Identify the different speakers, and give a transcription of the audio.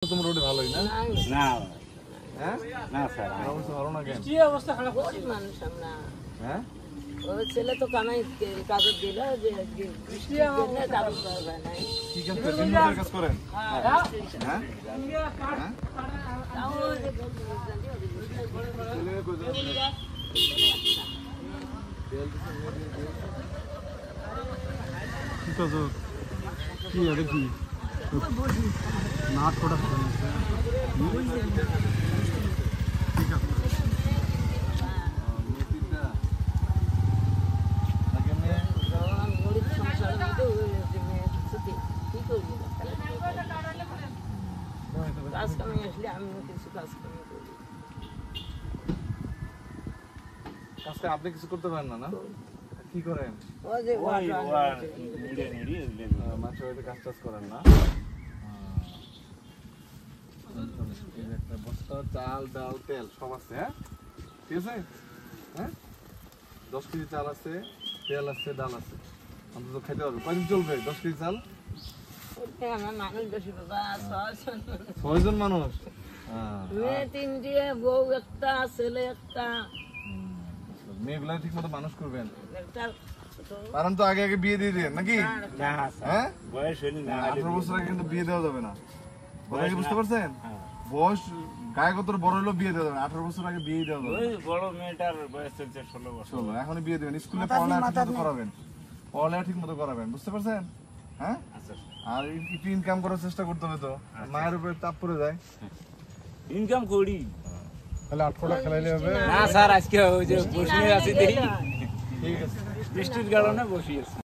Speaker 1: তোমার রোডে ভালোই না?
Speaker 2: না
Speaker 1: হ্যাঁ
Speaker 2: না স্যার
Speaker 1: অবস্থা ভালো না কেন?
Speaker 3: কি অবস্থা খারাপ
Speaker 4: গরিব মানুষ আমরা।
Speaker 1: হ্যাঁ
Speaker 4: ওর ছেলে তো কামাই কাগজ দিল যে বৃষ্টি জন্য কাগজ পাওয়া নাই।
Speaker 1: কি কাজ করেন? দিনমজুরের কাজ করেন? হ্যাঁ
Speaker 4: তাও ওই যে
Speaker 1: ছেলে কই যায়? কি কাজ? কি এটা কি? নাট কোটা শুনেছে। ঠিক আছে। মেয়েটা লাগে মেয়ে
Speaker 4: গরিব সংসারের মধ্যে ওই যে মেয়ে ছুটি কি করবি না কাজ কামে আসলে আমিও কিছু কাজ কামে করি।
Speaker 1: কাজটা আপনি কিছু করতে পারেন না? না কি করেন?
Speaker 4: ওই যে
Speaker 2: ওই ওর
Speaker 1: মাছের বাড়িতে কাজ টাজ করেন না? একটা বস্তা চাল ডাল তেল সব আছে। হ্যাঁ ঠিক আছে। হ্যাঁ 10 কেজি চাল আছে, তেল আছে, ডাল আছে, অন্তত খাইতে হবে। কয়দিন চলবে 10 কেজি চাল?
Speaker 4: আমার মানুষ বেশি বাবা
Speaker 1: 6 জন মানুষ।
Speaker 4: মেয়ে তিনটে বউ একটা ছেলে একটা
Speaker 1: মেয়েগুলা ঠিক মতো মানুষ করবেন।
Speaker 4: একটা
Speaker 1: কারণ তো আগে আগে বিয়ে দিয়ে দিন নাকি?
Speaker 2: না
Speaker 1: হ্যাঁ
Speaker 2: বয়স হয়নি না
Speaker 1: 18 বছর আগে কিন্তু বিয়ে দেওয়া যাবে না। কথা কি বুঝতে পারছেন? বয়স গায়ে কত বড় হলো বিয়ে দেওয়া যাবে না। 18 বছর আগে বিয়ে দেওয়া যাবে
Speaker 2: ওই বড় মেয়েটার বয়স চলছে 16 বছর।
Speaker 1: চলো এখনই বিয়ে দেবেন। স্কুলে পড়ালেখা ঠিক মতো করাবেন, পড়ালেখা ঠিক মতো করাবেন। বুঝতে পারছেন? হ্যাঁ
Speaker 2: আচ্ছা
Speaker 1: আর একটু ইনকাম করার চেষ্টা করতে হবে তো। মায়ের উপরে চাপ পড়ে যায়।
Speaker 2: ইনকাম করি
Speaker 1: তাহলে 8 কোটা খেলাইলে হবে।
Speaker 2: না স্যার আজকে ওই যে বসে আছি দেখি
Speaker 1: ঠিক আছে।
Speaker 2: বৃষ্টির কারণে বসে আছি।